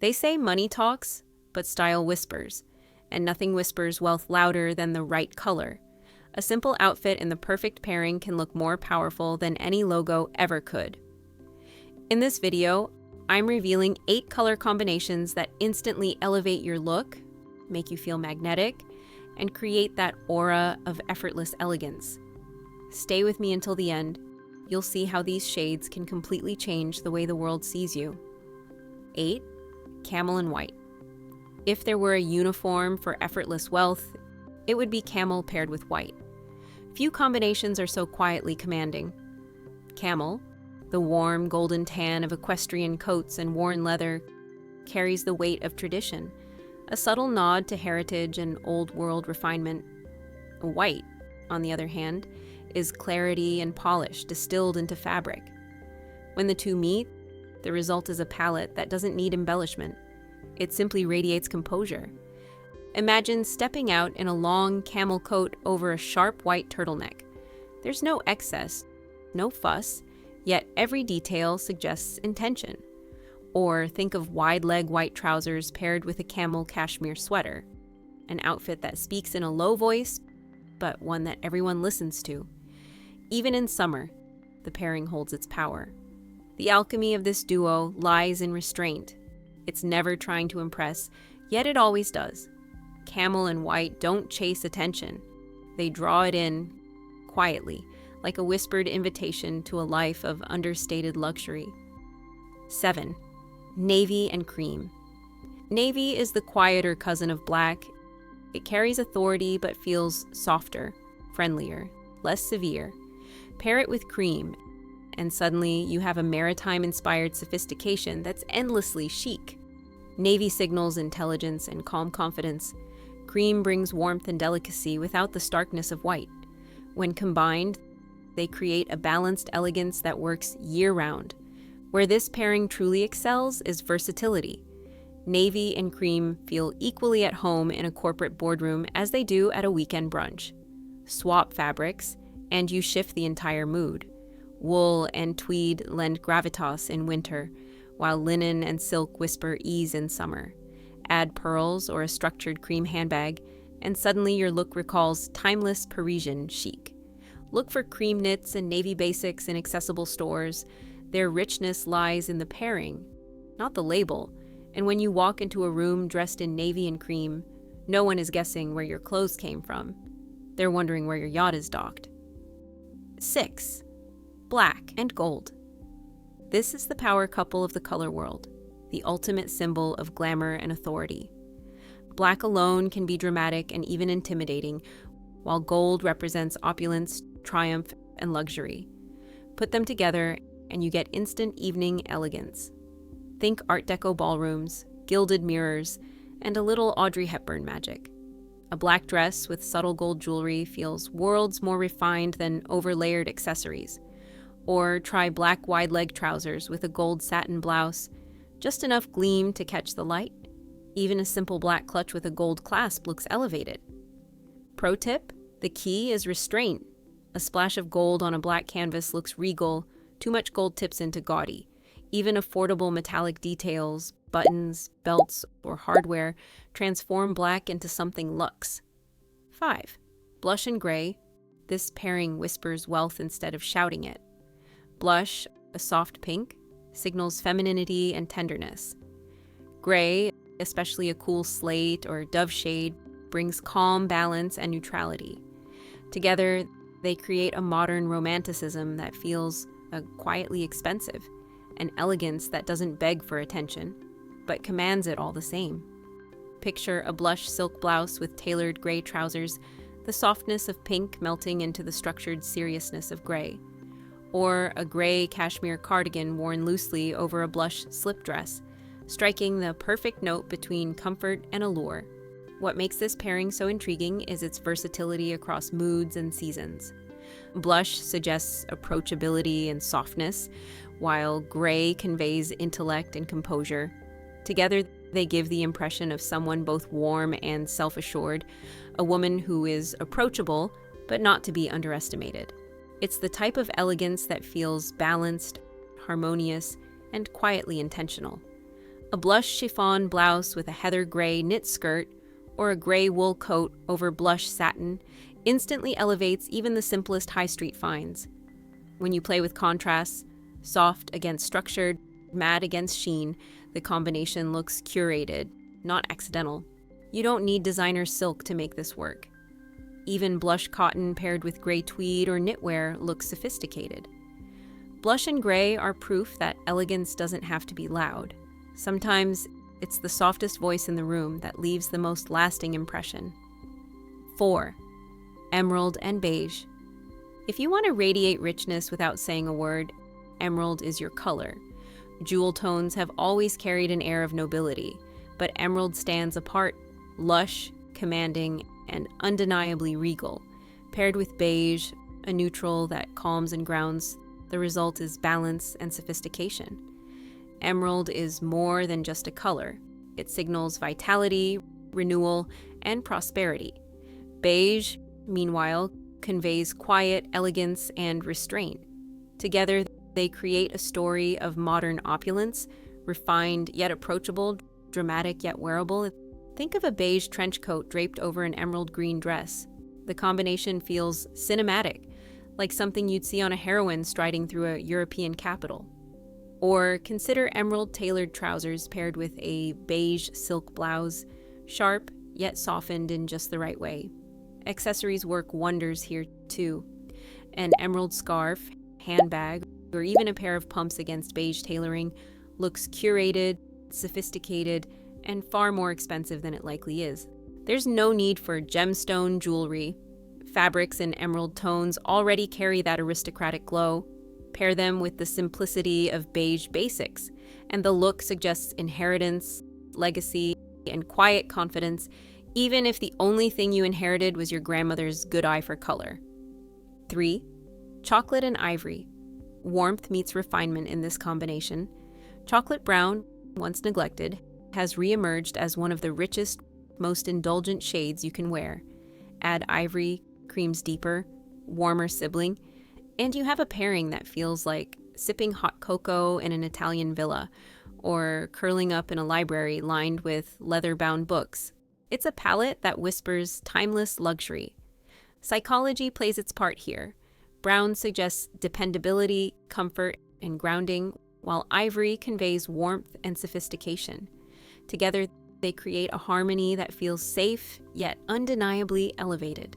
They say money talks, but style whispers, and nothing whispers wealth louder than the right color. A simple outfit in the perfect pairing can look more powerful than any logo ever could. In this video, I'm revealing 8 color combinations that instantly elevate your look, make you feel magnetic, and create that aura of effortless elegance. Stay with me until the end. You'll see how these shades can completely change the way the world sees you. 8. Camel and white. If there were a uniform for effortless wealth, it would be camel paired with white. Few combinations are so quietly commanding. Camel, the warm golden tan of equestrian coats and worn leather, carries the weight of tradition, a subtle nod to heritage and old-world refinement. White, on the other hand, is clarity and polish distilled into fabric. When the two meet, the result is a palette that doesn't need embellishment. It simply radiates composure. Imagine stepping out in a long camel coat over a sharp white turtleneck. There's no excess, no fuss, yet every detail suggests intention. Or think of wide-leg white trousers paired with a camel cashmere sweater, an outfit that speaks in a low voice, but one that everyone listens to. Even in summer, the pairing holds its power. The alchemy of this duo lies in restraint. It's never trying to impress, yet it always does. Camel and white don't chase attention. They draw it in, quietly, like a whispered invitation to a life of understated luxury. 7. Navy and cream. Navy is the quieter cousin of black. It carries authority but feels softer, friendlier, less severe. Pair it with cream, and suddenly you have a maritime-inspired sophistication that's endlessly chic. Navy signals intelligence and calm confidence. Cream brings warmth and delicacy without the starkness of white. When combined, they create a balanced elegance that works year-round. Where this pairing truly excels is versatility. Navy and cream feel equally at home in a corporate boardroom as they do at a weekend brunch. Swap fabrics, and you shift the entire mood. Wool and tweed lend gravitas in winter, while linen and silk whisper ease in summer. Add pearls or a structured cream handbag, and suddenly your look recalls timeless Parisian chic. Look for cream knits and navy basics in accessible stores. Their richness lies in the pairing, not the label. And when you walk into a room dressed in navy and cream, no one is guessing where your clothes came from. They're wondering where your yacht is docked. 6. Black and gold. This is the power couple of the color world, the ultimate symbol of glamour and authority. Black alone can be dramatic and even intimidating, while gold represents opulence, triumph, and luxury. Put them together, and you get instant evening elegance. Think Art Deco ballrooms, gilded mirrors, and a little Audrey Hepburn magic. A black dress with subtle gold jewelry feels worlds more refined than overlayered accessories. Or try black wide-leg trousers with a gold satin blouse, just enough gleam to catch the light. Even a simple black clutch with a gold clasp looks elevated. Pro tip: the key is restraint. A splash of gold on a black canvas looks regal, too much gold tips into gaudy. Even affordable metallic details, buttons, belts, or hardware transform black into something luxe. 5. Blush and gray. This pairing whispers wealth instead of shouting it. Blush, a soft pink, signals femininity and tenderness. Gray, especially a cool slate or dove shade, brings calm, balance, and neutrality. Together, they create a modern romanticism that feels quietly expensive, an elegance that doesn't beg for attention, but commands it all the same. Picture a blush silk blouse with tailored gray trousers, the softness of pink melting into the structured seriousness of gray. Or a gray cashmere cardigan worn loosely over a blush slip dress, striking the perfect note between comfort and allure. What makes this pairing so intriguing is its versatility across moods and seasons. Blush suggests approachability and softness, while gray conveys intellect and composure. Together, they give the impression of someone both warm and self-assured, a woman who is approachable, but not to be underestimated. It's the type of elegance that feels balanced, harmonious, and quietly intentional. A blush chiffon blouse with a heather gray knit skirt or a gray wool coat over blush satin instantly elevates even the simplest high street finds. When you play with contrasts, soft against structured, matte against sheen, the combination looks curated, not accidental. You don't need designer silk to make this work. Even blush cotton paired with gray tweed or knitwear looks sophisticated. Blush and gray are proof that elegance doesn't have to be loud. Sometimes it's the softest voice in the room that leaves the most lasting impression. 4. Emerald and beige. If you want to radiate richness without saying a word, emerald is your color. Jewel tones have always carried an air of nobility, but emerald stands apart, lush, commanding, and undeniably regal. Paired with beige, a neutral that calms and grounds, the result is balance and sophistication. Emerald is more than just a color. It signals vitality, renewal, and prosperity. Beige, meanwhile, conveys quiet, elegance, and restraint. Together, they create a story of modern opulence, refined yet approachable, dramatic yet wearable. Think of a beige trench coat draped over an emerald green dress. The combination feels cinematic, like something you'd see on a heroine striding through a European capital. Or consider emerald-tailored trousers paired with a beige silk blouse, sharp yet softened in just the right way. Accessories work wonders here too. An emerald scarf, handbag, or even a pair of pumps against beige tailoring looks curated, sophisticated, and far more expensive than it likely is. There's no need for gemstone jewelry. Fabrics in emerald tones already carry that aristocratic glow. Pair them with the simplicity of beige basics, and the look suggests inheritance, legacy, and quiet confidence, even if the only thing you inherited was your grandmother's good eye for color. 3. Chocolate and ivory. Warmth meets refinement in this combination. Chocolate brown, once neglected, has re-emerged as one of the richest, most indulgent shades you can wear. Add ivory, cream's deeper, warmer sibling, and you have a pairing that feels like sipping hot cocoa in an Italian villa or curling up in a library lined with leather-bound books. It's a palette that whispers timeless luxury. Psychology plays its part here. Brown suggests dependability, comfort, and grounding, while ivory conveys warmth and sophistication. Together, they create a harmony that feels safe, yet undeniably elevated.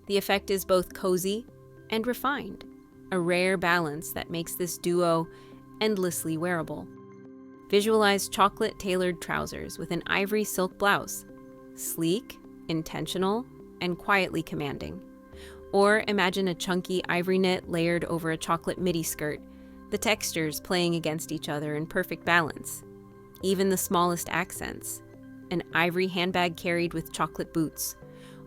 The effect is both cozy and refined, a rare balance that makes this duo endlessly wearable. Visualize chocolate-tailored trousers with an ivory silk blouse, sleek, intentional, and quietly commanding. Or imagine a chunky ivory knit layered over a chocolate midi skirt, the textures playing against each other in perfect balance. Even the smallest accents, an ivory handbag carried with chocolate boots,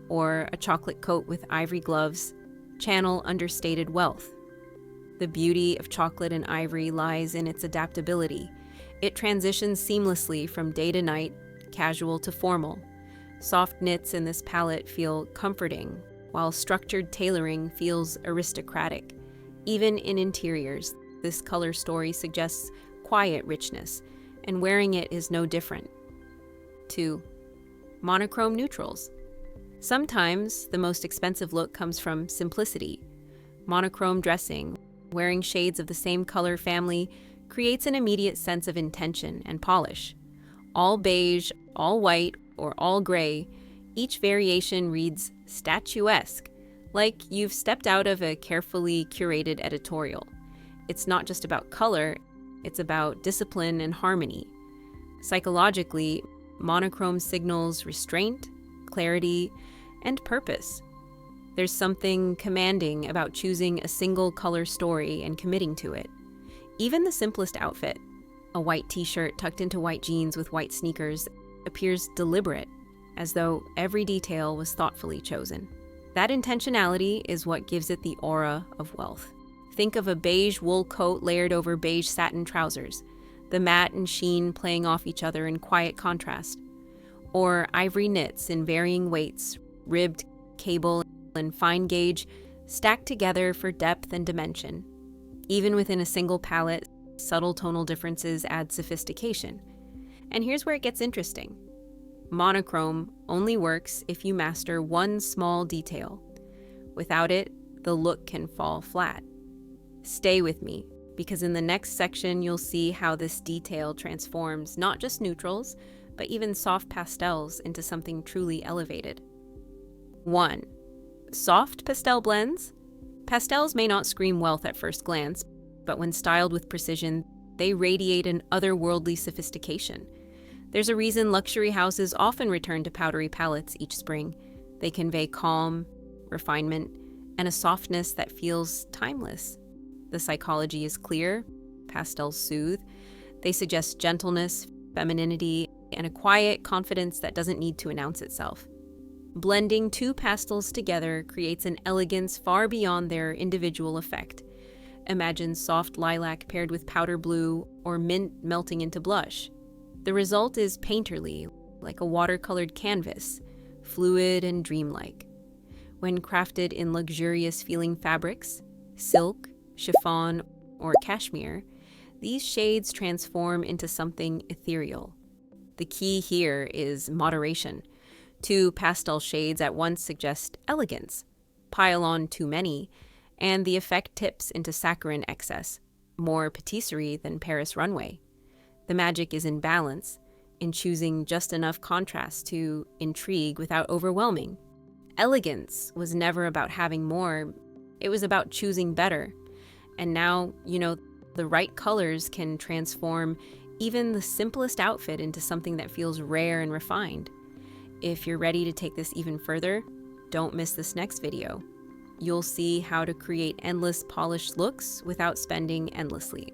or a chocolate coat with ivory gloves, channel understated wealth. The beauty of chocolate and ivory lies in its adaptability. It transitions seamlessly from day to night, casual to formal. Soft knits in this palette feel comforting, while structured tailoring feels aristocratic. Even in interiors, this color story suggests quiet richness, and wearing it is no different. 2. Monochrome neutrals. Sometimes the most expensive look comes from simplicity. Monochrome dressing, wearing shades of the same color family, creates an immediate sense of intention and polish. All beige, all white, or all gray, each variation reads statuesque, like you've stepped out of a carefully curated editorial. It's not just about color, it's about discipline and harmony. Psychologically, monochrome signals restraint, clarity, and purpose. There's something commanding about choosing a single color story and committing to it. Even the simplest outfit, a white t-shirt tucked into white jeans with white sneakers, appears deliberate, as though every detail was thoughtfully chosen. That intentionality is what gives it the aura of wealth. Think of a beige wool coat layered over beige satin trousers, the matte and sheen playing off each other in quiet contrast. Or ivory knits in varying weights, ribbed, cable, and fine gauge, stacked together for depth and dimension. Even within a single palette, subtle tonal differences add sophistication. And here's where it gets interesting. Monochrome only works if you master one small detail. Without it, the look can fall flat. Stay with me, because in the next section you'll see how this detail transforms not just neutrals, but even soft pastels into something truly elevated. 1. Soft pastel blends. Pastels may not scream wealth at first glance, but when styled with precision, they radiate an otherworldly sophistication. There's a reason luxury houses often return to powdery palettes each spring. They convey calm, refinement, and a softness that feels timeless. The psychology is clear. Pastels soothe. They suggest gentleness, femininity, and a quiet confidence that doesn't need to announce itself. Blending two pastels together creates an elegance far beyond their individual effect. Imagine soft lilac paired with powder blue or mint melting into blush. The result is painterly, like a watercolored canvas, fluid and dreamlike. When crafted in luxurious-feeling fabrics, silk, chiffon, or cashmere, these shades transform into something ethereal. The key here is moderation. Two pastel shades at once suggest elegance. Pile on too many, and the effect tips into saccharine excess, more patisserie than Paris runway. The magic is in balance, in choosing just enough contrast to intrigue without overwhelming. Elegance was never about having more, it was about choosing better. And now, the right colors can transform even the simplest outfit into something that feels rare and refined. If you're ready to take this even further, don't miss this next video. You'll see how to create endless polished looks without spending endlessly.